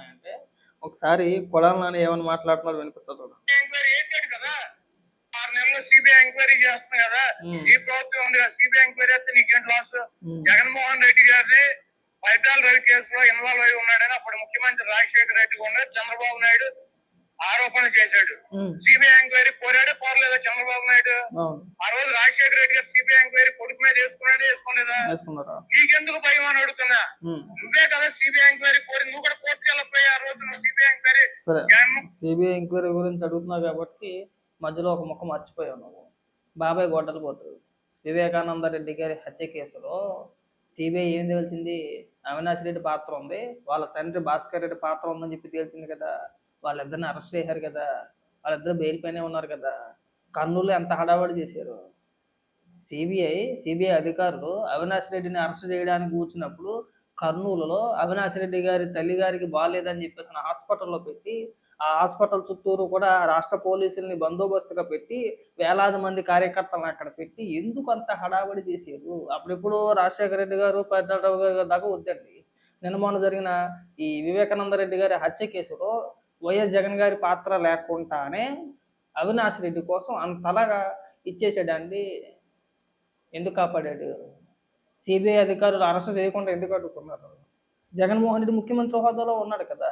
అంటే ఒకసారి కొడాలి నాని ఏమని మాట్లాడుతున్నారు వినిపిస్తుంది చూడు. ఎంక్వైరీ చేశాడు కదా, 6 నెలల్లో సిబిఐ ఎంక్వైరీ చేస్తుంది కదా. ఈ ప్రభుత్వం ఉంది కదా, సిబిఐ ఎంక్వైరీ చేస్తే నీకేంటి లాస్? జగన్మోహన్ రెడ్డి గారిని పరిటాల రవి కేసులో ఇన్వాల్వ్ అయి ఉన్నాడని అప్పుడు ముఖ్యమంత్రి రాజశేఖర రెడ్డి ఉన్నాడు, చంద్రబాబు నాయుడు ఆరోపణ చేశాడు. సిబిఐ ఎంక్వైరీ కోరలేదా చంద్రబాబు నాయుడు? ఆ రోజు రాజశేఖర రెడ్డి గారు సిబిఐ ఎంక్వైరీ కొడుకు మీద వేసుకోలేదా? నీకెందుకు భయం అని అడుగుతున్నా. నువ్వే కదా సిబిఐ ఎంక్వైరీ కోరి, నువ్వు కూడా కోర్టుకు వెళ్ళిపోయి ఆ రోజు సిబిఐ ఎంక్వైరీ. సిబిఐ ఎంక్వైరీ గురించి అడుగుతున్నావు కాబట్టి మధ్యలో ఒక ముక్క మర్చిపోయావు నువ్వు. బాబాయ్ గొడ్డలు పోతాడు. వివేకానంద రెడ్డి గారి హత్య కేసులో సిబిఐ ఏం తెలిసింది? అవినాష్ రెడ్డి పాత్ర ఉంది, వాళ్ళ తండ్రి భాస్కర్ రెడ్డి పాత్ర ఉందని చెప్పి తెలిసింది కదా. వాళ్ళిద్దరిని అరెస్ట్ చేశారు కదా, వాళ్ళిద్దరు బెయిల్ పైనే ఉన్నారు కదా. కర్నూలులో ఎంత హడావడి చేశారు. సిబిఐ అధికారులు అవినాష్ రెడ్డిని అరెస్ట్ చేయడానికి కూర్చున్నప్పుడు కర్నూలులో అవినాష్ రెడ్డి గారి తల్లి గారికి బాగాలేదని చెప్పేసి హాస్పిటల్లో పెట్టి, ఆ హాస్పిటల్ చుట్టూరు కూడా రాష్ట్ర పోలీసుల్ని బందోబస్తుగా పెట్టి వేలాది మంది కార్యకర్తలను అక్కడ పెట్టి ఎందుకు అంత హడావడి చేశారు? అప్పుడెప్పుడు రాజశేఖర రెడ్డి గారు పరిటాల గారు దాకా వద్దండి. నిన్న మొన్న జరిగిన ఈ వివేకానంద రెడ్డి గారి హత్య కేసులో వైఎస్ జగన్ గారి పాత్ర లేకుండానే అవినాష్ రెడ్డి కోసం అంతలాగా ఇచ్చేసాడండి. ఎందుకు కాపాడాడు? సిబిఐ అధికారులు అరెస్ట్ చేయకుండా ఎందుకు అడ్డుకున్నారు? జగన్మోహన్ రెడ్డి ముఖ్యమంత్రి హోదాలో ఉన్నాడు కదా,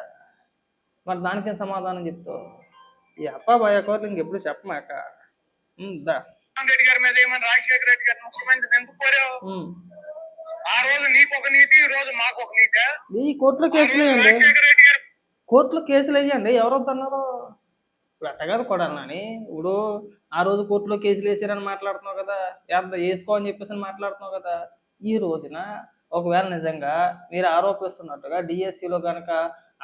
మరి దానికేం సమాధానం చెప్తావు? ఈ అప్పాబాయకోర్లు ఇంకెప్పుడు చెప్పమాక. రెడ్డి గారి మీద ఏమని రాజశేఖర రెడ్డి గారు ముఖ్యమంత్రి ఎందుకు కోరావు? ఆ రోజు నీకు ఒక నీతి, ఈ రోజు మాకు ఒక నీతి. ఈ కోర్టులో కేసులు వేయండి, కోర్టులో కేసులు వేయండి. ఎవరొద్దన్నారు? పెట్టగదు కూడా అని. ఇప్పుడు ఆ రోజు కోర్టులో కేసులు వేసారని మాట్లాడుతున్నావు కదా, వేసుకో అని చెప్పేసి మాట్లాడుతున్నావు కదా. ఈ రోజున ఒకవేళ నిజంగా మీరు ఆరోపిస్తున్నట్టుగా డిఎస్సిలో కనుక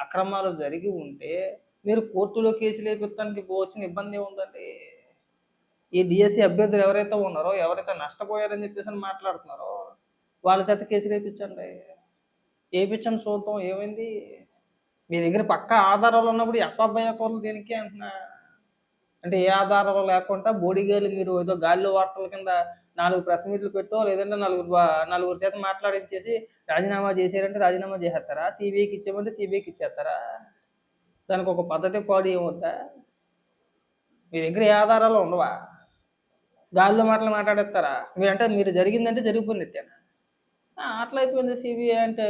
అక్రమాలు జరిగి ఉంటే మీరు కోర్టులో కేసులు వేపించడానికి వచ్చిన ఇబ్బంది ఉందండి. ఈ డిఎస్సి అభ్యర్థులు ఎవరైతే ఉన్నారో, ఎవరైతే నష్టపోయారని చెప్పేసి మాట్లాడుతున్నారో వాళ్ళ చేత కేసులు వేయించండి. వేయించండి, చూద్దాం ఏమైంది. మీ దగ్గర పక్కా ఆధారాలు ఉన్నప్పుడు అబ్బాయి కోర్లు దేనికి అంటున్నా? అంటే ఏ ఆధారాలు లేకుండా బోడిగాలు మీరు ఏదో గాలిలో వార్తల కింద 4 ప్రెస్ మీట్లు పెట్టో, లేదంటే నలుగురు చేత మాట్లాడించేసి రాజీనామా చేశారంటే రాజీనామా చేసేస్తారా? సిబిఐకి ఇచ్చామంటే సిబిఐకి ఇచ్చేస్తారా? దానికి ఒక పద్ధతి పాడు ఏమవుతా? మీ దగ్గర ఏ ఆధారాలు ఉండవా? గాలిలో మాట్లాడేస్తారా? మీరంటే మీరు జరిగిందంటే జరిగిపోయినట్టేనా? అట్లా అయిపోయింది సిబిఐ అంటే.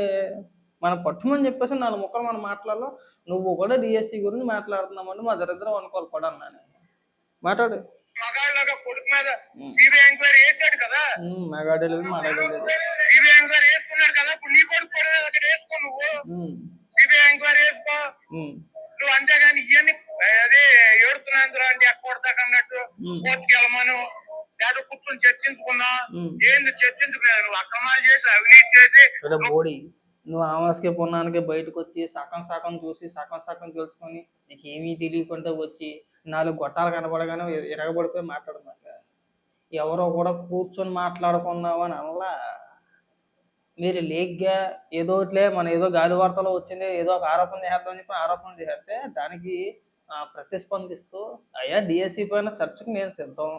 మనం పట్టుమని చెప్పేసి 4 ముక్కలు మనం మాట్లాడలో, నువ్వు కూడా డిఎస్సి గురించి మాట్లాడుతున్నామంటే మా దరిద్రం అనుకోవాలి కూడా అన్నాను. మాట్లాడు. మగాళ్ళగా కొడుకు మీద సిబిఐ ఎంక్వైరీ చేశాడు కదా, మగాడలేదు మాట్లాడలేదు. సిబిఐ ఎంక్వైరీ వేసుకున్నాడు కదా, ఇప్పుడు నీ కొడుకు కూడా అక్కడ వేసుకో. నువ్వు సిబిఐ ఎంక్వైరీ వేసుకో నువ్వు, అంతేగాని ఇవన్నీ అదే ఏడుతున్నందుకు అంటే ఎక్కడదాకా అన్నట్టు కోర్టుకి వెళ్ళమను, లేదా కూర్చొని చర్చించుకున్నా. ఏంది చర్చించుకున్నావు? నువ్వు అక్రమాలు చేసి, అవినీతి చేసి, నువ్వు ఆవాసకే పున్నానికి బయటకు వచ్చి సగం చూసి సగం తెలుసుకొని నీకు ఏమీ తెలియకుండా వచ్చి 4 గొట్టాలు కనబడగానే ఎరగబడిపోయి మాట్లాడుతున్నా. ఎవరో కూడా కూర్చొని మాట్లాడుకుందామని అనలా. మీరు లేగ్గా ఏదోట్లే మన ఏదో గాలి వార్తలో వచ్చింది, ఏదో ఒక ఆరోపణ చేద్దామని చెప్పి ఆరోపణ చేస్తే దానికి ప్రతిస్పందిస్తూ అయ్యా డిఎస్సి పైన చర్చకు నేను సిద్ధం.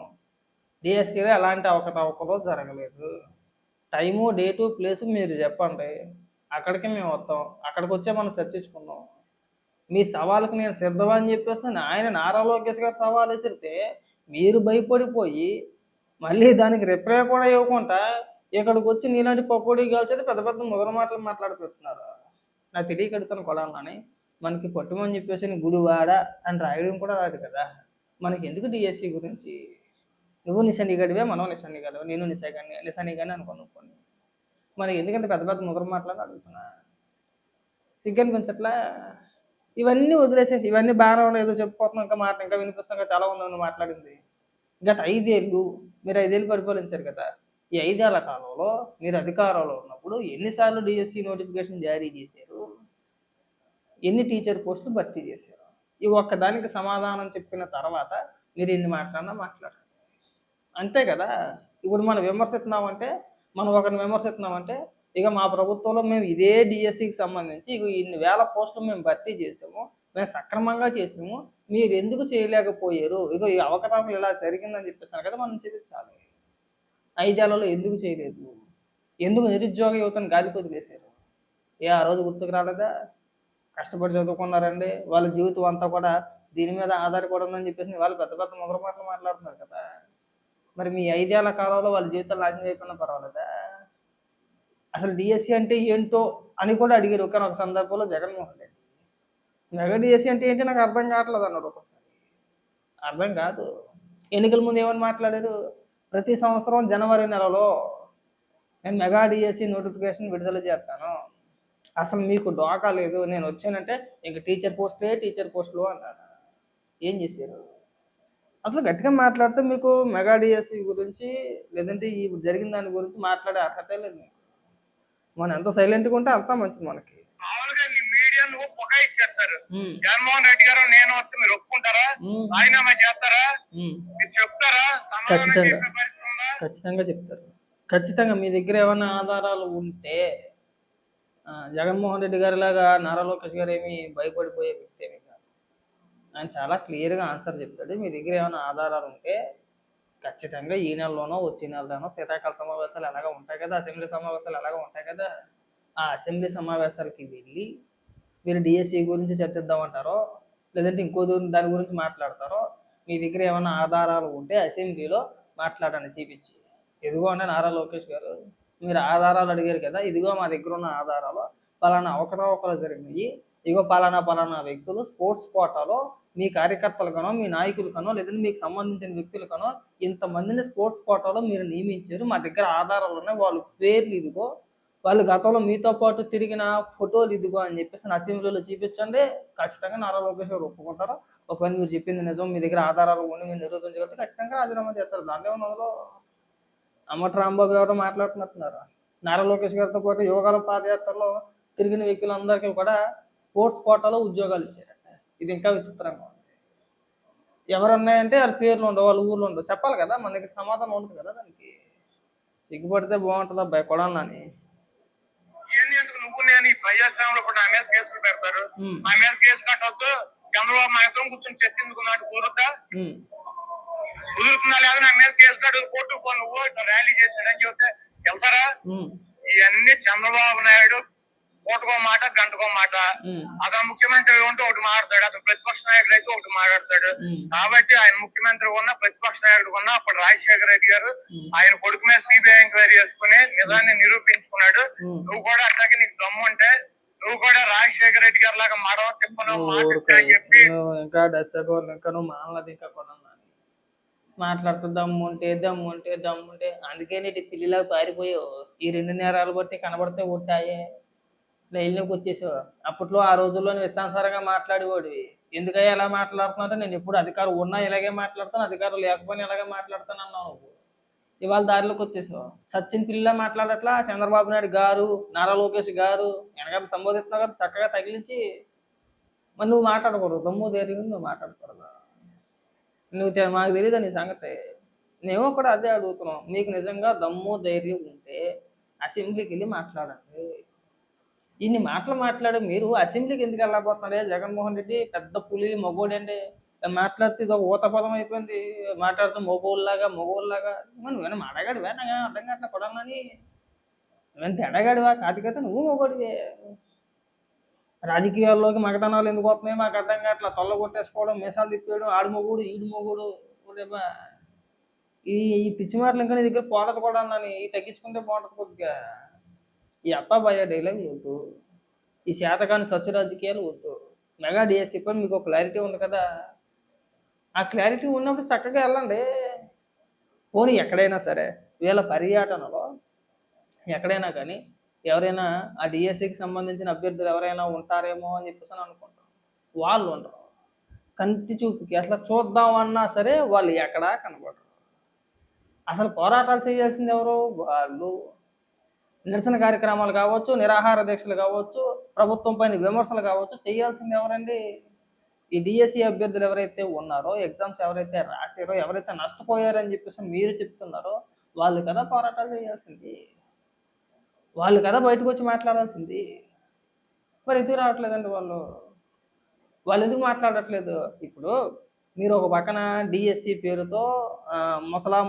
డిఎస్సిలో ఎలాంటి అవకతవకలు జరగలేదు. టైము, డేటు, ప్లేసు మీరు చెప్పండి, అక్కడికి మేము వస్తాం. అక్కడికి వచ్చే మనం చర్చించుకుందాం. మీ సవాళ్ళకి నేను సిద్ధమా అని చెప్పేసి ఆయన నారా లోకేష్ గారు సవాల్ వేసితే మీరు భయపడిపోయి మళ్ళీ దానికి రిప్లై కూడా ఇవ్వకుండా ఇక్కడికి వచ్చి నీలాంటి పకోడీ కాల్చేది పెద్ద పెద్ద మొదల మాటలు మాట్లాడిపోతున్నారు. నాకు తెలియకడుతాను కొడాలని. మనకి పట్టుమని చెప్పేసి గుడివాడ అని రాయడం కూడా రాదు కదా. మనకి ఎందుకు డిఎస్సి గురించి? నువ్వు నిశనిగడివే, మనం నిశనిగలవే, నేను నిశనిగానే అనుకున్నాను. మనకి ఎందుకంటే పెద్ద పెద్ద ముద్ర మాట్లాడి అడుగుతున్నా. సిగ్గు అనిపించట్లా? ఇవన్నీ వదిలేసే, ఇవన్నీ బాగానే ఉన్నాయి, ఏదో చెప్పుకోతున్నాం, ఇంకా వినిపిస్తాం, చాలా ఉంది మాట్లాడింది. గత 5 ఏళ్ళు మీరు 5 ఏళ్ళు పరిపాలించారు కదా. ఈ 5 ఏళ్ల కాలంలో మీరు అధికారంలో ఉన్నప్పుడు ఎన్నిసార్లు డిఎస్సి నోటిఫికేషన్ జారీ చేశారు? ఎన్ని టీచర్ పోస్టులు భర్తీ చేశారు? ఈ ఒక్కదానికి సమాధానం చెప్పిన తర్వాత మీరు ఎన్ని మాట్లాడారు అంతే కదా. ఇప్పుడు మనం ఒకరిని విమర్శిస్తున్నామంటే ఇక మా ప్రభుత్వంలో మేము ఇదే డిఎస్సికి సంబంధించి ఇన్ని వేల పోస్టులు మేము భర్తీ చేసాము, మేము సక్రమంగా చేసాము, మీరు ఎందుకు చేయలేకపోయారు? ఈ అవకతవకలు ఇలా జరిగిందని చెప్పేసాను కదా మనం చూపించాలి. 5 ఏళ్లలో ఎందుకు చేయలేదు? ఎందుకు నిరుద్యోగ యువతను గాలికి వదిలేశారు? ఆ రోజు గుర్తుకు రాలేదా? కష్టపడి చదువుకున్నారండి, వాళ్ళ జీవితం అంతా కూడా దీని మీద ఆధారపడి ఉందని చెప్పేసి వాళ్ళు పెద్ద పెద్ద ముద్ర మాటలు మాట్లాడుతున్నారు కదా. మరి మీ 5 ఏళ్ల కాలంలో వాళ్ళ జీవితాలు నాశనం అయిపోయినా పర్వాలేదా? అసలు డిఎస్సి అంటే ఏంటో అని కూడా అడిగారు ఒకానొక సందర్భంలో జగన్మోహన్ రెడ్డి. మెగా డిఎస్సి అంటే ఏంటి నాకు అర్థం కావట్లేదు అన్నాడు ఒక్కోసారి. అర్థం కాదు. ఎన్నికల ముందు ఏమని మాట్లాడారు? ప్రతి సంవత్సరం జనవరి నెలలో నేను మెగా డిఎస్సి నోటిఫికేషన్ విడుదల చేస్తాను. అసలు మీకు డోకా లేదు, నేను వచ్చానంటే ఇంక టీచర్ పోస్టులు అన్నాడు. ఏం చేశారు? అసలు గట్టిగా మాట్లాడితే మీకు మెగా డిఎస్సి గురించి లేదంటే ఈ జరిగిన దాని గురించి మాట్లాడే అర్హతే లేదు మీకు. మనం ఎంత సైలెంట్గా ఉంటే అంతా మంచిది మనకి. మామూలుగా నీ మీడియా నువ్వు పొగాయిచ్చేస్తారు. జగన్మోహన్ రెడ్డి గారు నేను వస్తే మీరు ఒప్పుకుంటారా? రాజీనామా చేస్తారా? మీరు చెప్తారా? ఖచ్చితంగా ఖచ్చితంగా చెప్తారు. ఖచ్చితంగా మీ దగ్గర ఏమైనా ఆధారాలు ఉంటే జగన్మోహన్ రెడ్డి గారి లాగా నారా లోకేష్ గారు ఏమి భయపడిపోయే వ్యక్తి ఏమి కాదు. ఆయన చాలా క్లియర్గా ఆన్సర్ చెప్తాడు. మీ దగ్గర ఏమైనా ఆధారాలు ఉంటే ఖచ్చితంగా ఈ నెలలోనో వచ్చే నెలలోనో శీతాకాల సమావేశాలు ఎలాగ ఉంటాయి కదా, అసెంబ్లీ సమావేశాలు ఎలాగ ఉంటాయి కదా, ఆ అసెంబ్లీ సమావేశాలకి వెళ్ళి మీరు డిఎస్సి గురించి చర్చిద్దామంటారో లేదంటే ఇంకో దాని గురించి మాట్లాడతారో మీ దగ్గర ఏమైనా ఆధారాలు ఉంటే అసెంబ్లీలో మాట్లాడండి చూపించి. ఇదిగో అంటే నారా లోకేష్ గారు మీరు ఆధారాలు అడిగారు కదా, ఇదిగో మా దగ్గర ఉన్న ఆధారాలు పలానా అవకతవకలు జరిగినాయి, ఇగో పలానా వ్యక్తులు స్పోర్ట్స్ కోటాలో మీ కార్యకర్తలకనో మీ నాయకులకనో లేదంటే మీకు సంబంధించిన వ్యక్తులకనో ఇంతమందిని స్పోర్ట్స్ కోటాలో మీరు నియమించారు, మా దగ్గర ఆధారాలు ఉన్నాయి, వాళ్ళ పేర్లు ఇదిగో, వాళ్ళు గతంలో మీతో పాటు తిరిగిన ఫోటోలు ఇదిగో అని చెప్పేసి అసెంబ్లీలో చూపించండి. ఖచ్చితంగా నారా లోకేష్ గారు ఒప్పుకుంటారు. ఒకవేళ మీరు చెప్పింది నిజం, మీ దగ్గర ఆధారాలు ఉండి మీరు నిరూపించగలిగితే ఖచ్చితంగా రాజీనామా చేస్తారు. దాని ఏమన్నా అందులో అమ్మటి రాంబాబు ఎవరో మాట్లాడుతున్నారు. నారా లోకేష్ గారితో పాటు యువకాల పాదయాత్రలో తిరిగిన వ్యక్తులందరికీ కూడా స్పోర్ట్స్ కోటాలో ఉద్యోగాలు ఇచ్చారట. ఇది ఇంకా విచిత్రంగా ఉంది. ఎవరు ఉన్నాయంటే వాళ్ళ పేర్లు ఉండవు, వాళ్ళ ఊర్లు ఉండవు. చెప్పాలి కదా, మన దగ్గర సమాధానం ఉంటుంది కదా దానికి. సిగ్గుపడితే బాగుంటుంది అబ్బాయి కొడాలని. నువ్వు నేను ఈ ప్రజాస్వామ్యంలో కూడా నా మీద కేసులు పెడతారు, నా మీద కేసు కట్టొద్దు, చంద్రబాబు నాయకులు కూర్చొని చర్చించుకున్నాడు కుదురుతా కుదురుతున్నా లేదా నా మీద కేసు కట్టు, కోర్టుకు పో, నువ్వు ఇట్లా ర్యాలీ చేశాడని చెప్తే వెళ్తారా? ఇవన్నీ చంద్రబాబు నాయుడు కోటుకో మాట గంటకో మాట. అతను ముఖ్యమంత్రి ఉంటే ఒకటి మాట్లాడతాడు, అతను ప్రతిపక్ష నాయకుడు అయితే ఒకటి మాట్లాడతాడు. కాబట్టి ఆయన ముఖ్యమంత్రి ఉన్నా ప్రతిపక్ష నాయకుడు ఉన్నా అప్పుడు రాజశేఖర రెడ్డి గారు ఆయన కొడుకు మీద సిబిఐ ఎంక్వైరీ చేసుకుని నిజాన్ని నిరూపించుకున్నాడు. నువ్వు కూడా అట్లాగే నీకు దమ్ము ఉంటే నువ్వు కూడా రాజశేఖర రెడ్డి గారి లాగా మడవ తిప్పను మాట్లాడని చెప్పి ఇంకా నువ్వు మానలేదు ఇంకా కూడా మాట్లాడుతూ దమ్ముంటే అందుకే నీటి పిల్లిలాగా పారిపోయావు. ఈ 2 నేరాలు బట్టి కనబడితే ఉంటాయే లైన్లోకి వచ్చేసావు. అప్పట్లో ఆ రోజుల్లో నువ్వు ఇష్టానుసారంగా మాట్లాడేవాడివి. ఎందుకయ్యా ఎలా మాట్లాడుతున్నారంటే నేను ఎప్పుడు అధికారం ఉన్నా ఇలాగే మాట్లాడతాను, అధికారం లేకపోయినా ఇలాగే మాట్లాడతాను అన్నావు నువ్వు. ఇవాళ దారిలోకి వచ్చేసావు. సచిన్ పిల్ల మాట్లాడట్లా, చంద్రబాబు నాయుడు గారు, నారా లోకేష్ గారు వెనకాల సంబోధిస్తున్నావు కదా, చక్కగా తగిలించి మరి నువ్వు మాట్లాడకూడదు. దమ్ము ధైర్యం నువ్వు మాట్లాడకూడదు. మాకు తెలియదు నీ సంగతి. మేము కూడా అదే అడుగుతున్నాం. మీకు నిజంగా దమ్ము ధైర్యం ఉంటే అసెంబ్లీకి వెళ్ళి మాట్లాడండి. ఇన్ని మాటలు మాట్లాడే మీరు అసెంబ్లీకి ఎందుకు వెళ్ళబోతున్నారే? జగన్మోహన్ రెడ్డి పెద్ద పులి మగోడు అండి, మాట్లాడితే ఇది ఒక ఊత పదం అయిపోయింది. మాట్లాడితే మగోళ్ళలాగా నువ్వేనా మాడగాడివా? నాకు అర్థం కావట్లే కొడాలని. నువ్వెంత ఎడగాడివా? కాదు కదా, నువ్వు మగోడివే. రాజకీయాల్లోకి మగతనాలు ఎందుకు వస్తున్నాయి మాకు అర్థం కావట్లా. తొల్ల కొట్టేసుకోవడం, మీసాలు తిప్పేయడం, ఆడు మొగుడు ఈడు మొగుడు. ఈ పిచ్చి మాటలు ఇంకా నీ దగ్గర పోటది కూడా అన్నాని. ఈ తగ్గించుకుంటే బాగుంటుంది కొద్దిగా. ఈ అత్తాబాయ డైలాగ్ వద్దు, ఈ శాతకాని సచ్చు రాజకీయాలు వద్దు. మెగా డిఎస్సి పై మీకు ఒక క్లారిటీ ఉంది కదా, ఆ క్లారిటీ ఉన్నప్పుడు చక్కగా వెళ్ళండి. పోనీ ఎక్కడైనా సరే వీళ్ళ పర్యటనలో ఎక్కడైనా కానీ ఎవరైనా ఆ డిఎస్సికి సంబంధించిన అభ్యర్థులు ఎవరైనా ఉంటారేమో అని చెప్పేసి అనుకుంటాం. వాళ్ళు ఉండరు. కంటి చూపుకి అసలు చూద్దామన్నా సరే వాళ్ళు ఎక్కడా కనబడరు. అసలు పోరాటాలు చేయాల్సింది ఎవరు? వాళ్ళు. నిరసన కార్యక్రమాలు కావచ్చు, నిరాహార దీక్షలు కావచ్చు, ప్రభుత్వం పైన విమర్శలు కావచ్చు, చేయాల్సింది ఎవరండి? ఈ డిఎస్సి అభ్యర్థులు ఎవరైతే ఉన్నారో, ఎగ్జామ్స్ ఎవరైతే రాసారో, ఎవరైతే నష్టపోయారని చెప్పేసి మీరు చెప్తున్నారో వాళ్ళు కదా పోరాటాలు చేయాల్సింది. వాళ్ళు కదా బయటకు వచ్చి మాట్లాడాల్సింది. మరి ఎందుకు రావట్లేదండి వాళ్ళు ఎందుకు మాట్లాడట్లేదు? ఇప్పుడు మీరు ఒక పక్కన డిఎస్సి పేరుతో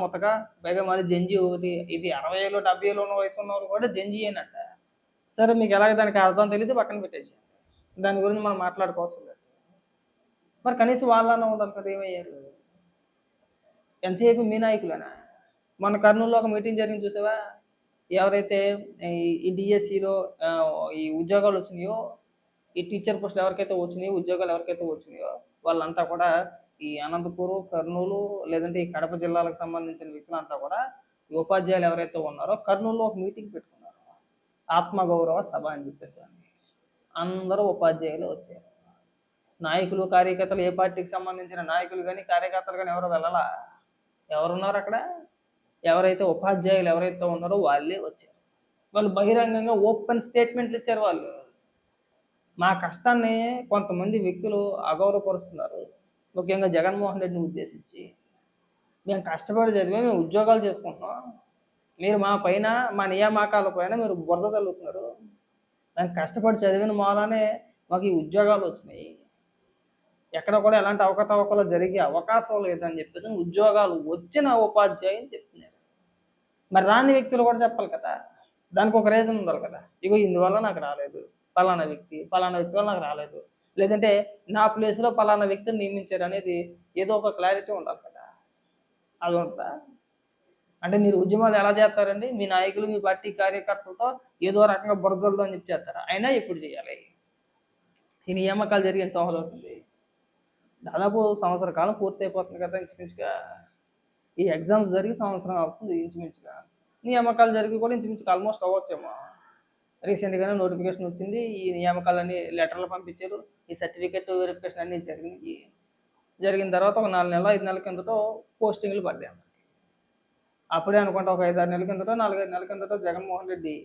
ముతగా పైగా మరి జంజీ ఒకటి, ఇది 60 ఏళ్ళు 70 ఏళ్ళు ఉన్న వయసు ఉన్నవారు కూడా జంజీ అయినట్ట. సరే మీకు ఎలాగ దానికి అర్థం తెలియదు, పక్కన పెట్టేసి దాని గురించి మనం మాట్లాడుకోవాల్సిన లేదు. మరి కనీసం వాళ్ళన్నా ఉండాలి కదా, ఏమయ్యారు? ఎంతసేపు మీ నాయకులేనా? మన కర్నూలులో ఒక మీటింగ్ జరిగింది చూసావా? ఎవరైతే ఈ డిఎస్సిలో ఈ ఉద్యోగాలు వచ్చినాయో, ఈ టీచర్ పోస్టులు ఎవరికైతే వచ్చినాయో, ఉద్యోగాలు ఎవరికైతే వచ్చినాయో వాళ్ళంతా కూడా ఈ అనంతపురం, కర్నూలు లేదంటే ఈ కడప జిల్లాలకు సంబంధించిన వ్యక్తులంతా కూడా ఈ ఉపాధ్యాయులు ఎవరైతే ఉన్నారో కర్నూలులో ఒక మీటింగ్ పెట్టుకున్నారు. ఆత్మగౌరవ సభ అని చెప్పేసి అందరూ ఉపాధ్యాయులు వచ్చారు. నాయకులు కార్యకర్తలు, ఏ పార్టీకి సంబంధించిన నాయకులు కానీ కార్యకర్తలు కానీ ఎవరు వెళ్ళలా. ఎవరున్నారు అక్కడ? ఎవరైతే ఉపాధ్యాయులు ఎవరైతే ఉన్నారో వాళ్ళే వచ్చారు. వాళ్ళు బహిరంగంగా ఓపెన్ స్టేట్మెంట్లు ఇచ్చారు. వాళ్ళు మా కష్టాన్ని కొంతమంది వ్యక్తులు అగౌరవపరుస్తున్నారు, ముఖ్యంగా జగన్మోహన్ రెడ్డిని ఉద్దేశించి. మేము కష్టపడి చదివే మేము ఉద్యోగాలు చేసుకుంటున్నాం, మీరు మా పైన మా నియామకాల పైన మీరు బురద చల్లుతున్నారు. మేము కష్టపడి చదివిన మూలానే మాకు ఈ ఉద్యోగాలు వచ్చినాయి, ఎక్కడ కూడా ఎలాంటి అవకతవకలు జరిగే అవకాశం లేదని చెప్పేసి ఉద్యోగాలు వచ్చిన ఉపాధ్యాయులు చెప్తున్నారు. మరి రాని వ్యక్తులు కూడా చెప్పాలి కదా, దానికి ఒక రీజన్ ఉండాలి కదా. ఇగో ఇందువల్ల నాకు రాలేదు, పలానా వ్యక్తి వల్ల నాకు రాలేదు, లేదంటే నా ప్లేస్లో పలానా వ్యక్తిని నియమించారు అనేది ఏదో ఒక క్లారిటీ ఉండాలి కదా. అది ఉంటుందా? అంటే మీరు ఉద్యమాలు ఎలా చేస్తారండి? మీ నాయకులు మీ పార్టీ కార్యకర్తలతో ఏదో రకంగా బురదలతో అని చెప్పి చేస్తారా? అయినా ఎప్పుడు చేయాలి? ఈ నియామకాలు జరిగిన సంవత్సరం అవుతుంది, దాదాపు సంవత్సర కాలం పూర్తి అయిపోతుంది కదా ఇంచుమించుగా. ఈ ఎగ్జామ్స్ జరిగి సంవత్సరం అవుతుంది ఇంచుమించుగా, నియామకాలు జరిగి కూడా ఇంచుమించుగా ఆల్మోస్ట్ అవ్వచ్చేమో. రీసెంట్గానే నోటిఫికేషన్ వచ్చింది, ఈ నియామకాలన్నీ లెటర్లు పంపించారు, ఈ సర్టిఫికెట్ వెరిఫికేషన్ అన్నీ జరిగింది. జరిగిన తర్వాత ఒక 4 నెలలు 5 నెలల కిందటో పోస్టింగ్లు పడ్డాయి. అప్పుడే అనుకుంటా ఒక 5-6 నెలల కిందటో 4-5 నెలల కిందటో జగన్మోహన్ రెడ్డి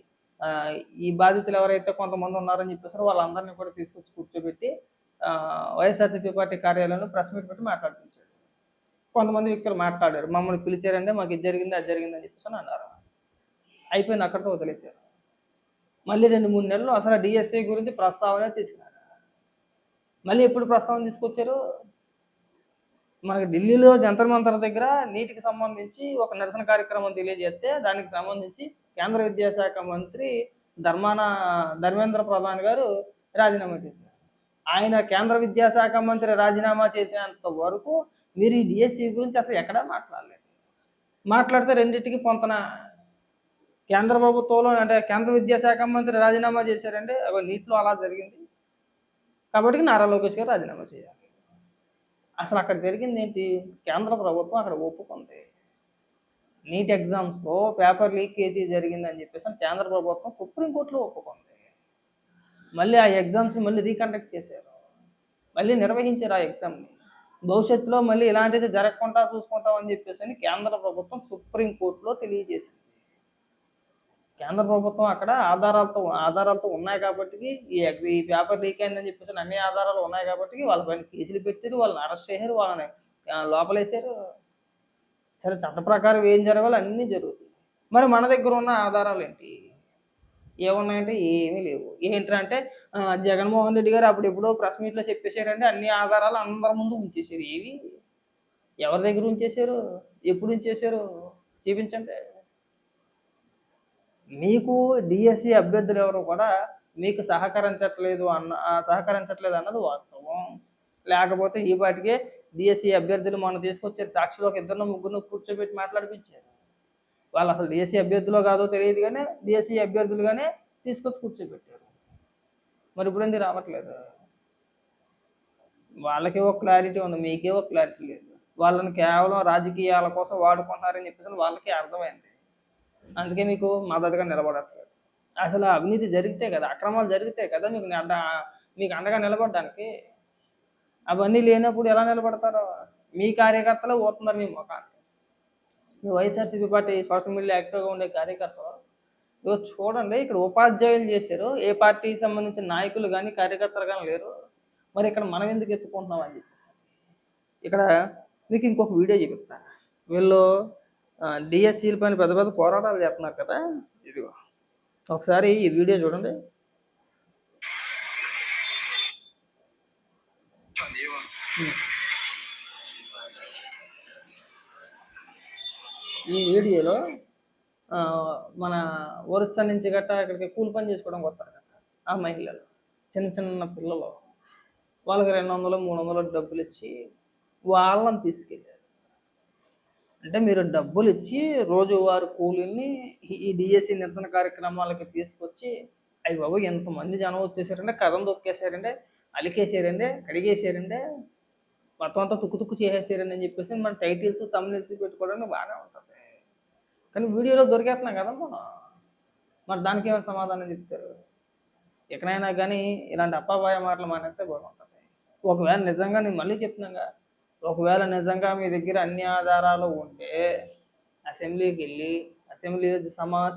ఈ బాధితులు ఎవరైతే కొంతమంది ఉన్నారని చెప్పేసారో వాళ్ళందరినీ కూడా తీసుకొచ్చి కూర్చోబెట్టి వైఎస్ఆర్సీపీ పార్టీ కార్యాలయంలో ప్రెస్ మీట్ పెట్టి మాట్లాడిపించాడు. కొంతమంది వ్యక్తులు మాట్లాడారు, మమ్మల్ని పిలిచారంటే మాకు ఇది జరిగింది అది జరిగింది అని చెప్పేసి అన్నారు. అయిపోయింది, అక్కడితో వదిలేశారు. మళ్ళీ 2-3 నెలలు అసలు డిఎస్సి గురించి ప్రస్తావన తీసుకున్నారు. మళ్ళీ ఎప్పుడు ప్రస్తావన తీసుకొచ్చారు? మనకి ఢిల్లీలో జంతర్ మంతర్ దగ్గర నీటికి సంబంధించి ఒక నిరసన కార్యక్రమం తెలియజేస్తే దానికి సంబంధించి కేంద్ర విద్యాశాఖ మంత్రి ధర్మేంద్ర ప్రధాన్ గారు రాజీనామా చేశారు. ఆయన కేంద్ర విద్యాశాఖ మంత్రి రాజీనామా చేసేంత వరకు మీరు ఈ డిఎస్సి గురించి అసలు ఎక్కడా మాట్లాడలేదు. మాట్లాడితే రెండింటికి పొంతన. కేంద్ర ప్రభుత్వంలో అంటే కేంద్ర విద్యాశాఖ మంత్రి రాజీనామా చేశారంటే నీటిలో అలా జరిగింది కాబట్టి నారా లోకేష్ గారు రాజీనామా చేయాలి. అసలు అక్కడ జరిగింది ఏంటి? కేంద్ర ప్రభుత్వం అక్కడ ఒప్పుకుంది, నీట్ ఎగ్జామ్స్లో పేపర్ లీకేజీ జరిగిందని చెప్పేసి కేంద్ర ప్రభుత్వం సుప్రీంకోర్టులో ఒప్పుకుంది. మళ్ళీ ఆ ఎగ్జామ్స్ని మళ్ళీ రీకండక్ట్ చేశారు, మళ్ళీ నిర్వహించారు ఆ ఎగ్జామ్ని. భవిష్యత్తులో మళ్ళీ ఇలాంటిది జరగకుండా చూసుకుంటామని చెప్పేసి కేంద్ర ప్రభుత్వం సుప్రీంకోర్టులో తెలియజేసింది. కేంద్ర ప్రభుత్వం అక్కడ ఆధారాలతో ఉన్నాయి కాబట్టి ఈ పేపర్ లీక్ అయిందని చెప్పేసి అన్ని ఆధారాలు ఉన్నాయి కాబట్టి వాళ్ళపైన కేసులు పెట్టారు, వాళ్ళని అరెస్ట్ చేశారు, వాళ్ళని లోపలేశారు. సరే, చట్ట ప్రకారం ఏం జరగాలో అన్నీ జరుగుతుంది. మరి మన దగ్గర ఉన్న ఆధారాలు ఏంటి? ఏమున్నాయంటే ఏమీ లేవు. ఏంటంటే జగన్మోహన్ రెడ్డి గారు అప్పుడు ఎప్పుడో ప్రెస్ మీట్లో చెప్పేశారంటే అన్ని ఆధారాలు అందరి ముందు ఉంచేశారు. ఏవి ఎవరి దగ్గర ఉంచేశారు? ఎప్పుడు ఉంచేశారు? చూపించండి. మీకు డిఎస్సి అభ్యర్థులు ఎవరు కూడా మీకు సహకరించట్లేదు అన్నది వాస్తవం. లేకపోతే ఈ పాటికే డిఎస్సి అభ్యర్థులు మొన్న తీసుకొచ్చారు, సాక్షిలో ఒక 2-3 కూర్చోబెట్టి మాట్లాడిపించారు. వాళ్ళు అసలు డిఎస్సి అభ్యర్థులో కాదో తెలియదు కానీ డిఎస్సి అభ్యర్థులుగానే తీసుకొచ్చి కూర్చోబెట్టారు. మరి ఇప్పుడు ఎందుకు రావట్లేదు? వాళ్ళకే ఒక క్లారిటీ ఉంది, మీకే ఒక క్లారిటీ లేదు. వాళ్ళని కేవలం రాజకీయాల కోసం వాడుకుంటున్నారని చెప్పేసి వాళ్ళకే అర్థమైంది. అందుకే మీకు మద్దతుగా నిలబడట్లేదు. అసలు అవినీతి జరిగితే కదా, అక్రమాలు జరిగితే కదా మీకు అండగా నిలబడడానికి. అవన్నీ లేనప్పుడు ఎలా నిలబడతారో? మీ కార్యకర్తలే పోతున్నారు మీ ముఖాన్ని. మీ వైఎస్ఆర్సీపీ పార్టీ సోషల్ మీడియా యాక్టివ్గా ఉండే కార్యకర్తలు చూడండి, ఇక్కడ ఉపాధ్యాయులు చేశారు, ఏ పార్టీకి సంబంధించిన నాయకులు కానీ కార్యకర్తలు కానీ లేరు. మరి ఇక్కడ మనం ఎందుకు ఎత్తుకుంటున్నాం అని చెప్పేసి ఇక్కడ మీకు ఇంకొక వీడియో చూపిస్తా. వీళ్ళు డిఎస్సీల పైన పెద్ద పెద్ద పోరాటాలు చేస్తున్నారు కదా, ఇదిగో ఒకసారి ఈ వీడియో చూడండి. ఈ వీడియోలో మన ఒరిస్సా నుంచి గట్టా ఇక్కడికి కూలి పని చేసుకోవడం వస్తారు కదా ఆ మహిళలు, చిన్న చిన్న పిల్లలు వాళ్ళకి 200 300 డబ్బులు ఇచ్చి వాళ్ళని తీసుకెళ్ళారు. అంటే మీరు డబ్బులు ఇచ్చి రోజువారి కూలీల్ని ఈ డిఎస్సి నిరసన కార్యక్రమాలకి తీసుకొచ్చి అయ్యి బాబు ఎంతమంది జనం వచ్చేసారంటే కథం తొక్కేశారంటే అలికేసారంటే కడిగేసారంటే మొత్తం అంతా తుక్కు తుక్కు చేసేసారండి అని చెప్పేసి మన టైటిల్స్ తమ్నెల్స్ పెట్టుకోవడానికి బాగానే ఉంటుంది. కానీ వీడియోలో దొరికేస్తున్నాం కదా మనం, మరి దానికి ఏమైనా సమాధానం చెప్తారు? ఎక్కడైనా కానీ ఇలాంటి అప్పాబాయ మాటలు మానేస్తే బాగుంటుంది. ఒకవేళ నిజంగా నేను మళ్ళీ చెప్తున్నాగా, ఒకవేళ నిజంగా మీ దగ్గర అన్ని ఆధారాలు ఉంటే అసెంబ్లీకి వెళ్ళి అసెంబ్లీ